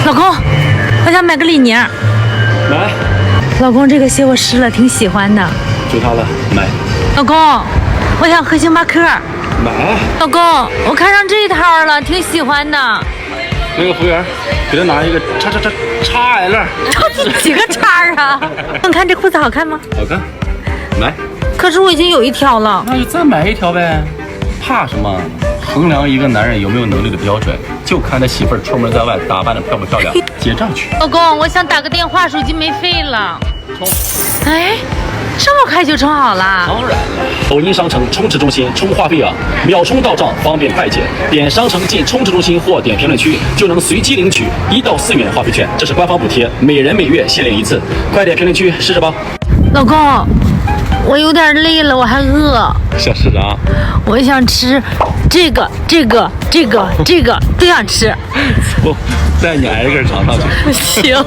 老公，我想买个李宁。买。老公，这个鞋我试了，挺喜欢的。就它了，买。老公，我想喝星巴克。买。老公，我看上这一套了，挺喜欢的。那个服务员，给他拿一个XL。几个叉啊？你看这裤子好看吗？好看。买。可是我已经有一条了。那就再买一条呗，怕什么？衡量一个男人有没有能力的标准，就看他媳妇儿出门在外打扮的漂不漂亮。结账去。老公，我想打个电话，手机没费了。哎，这么快就充好了？当然了，抖音商城充值中心充话费啊，秒充到账，方便快捷。点商城进充值中心或点评论区，就能随机领取1到4元话费券，这是官方补贴，每人每月限领1次。快点评论区试试吧。老公，我有点累了，我还饿。想吃啥？我想吃这个，都想吃。我带你挨个尝上去。行。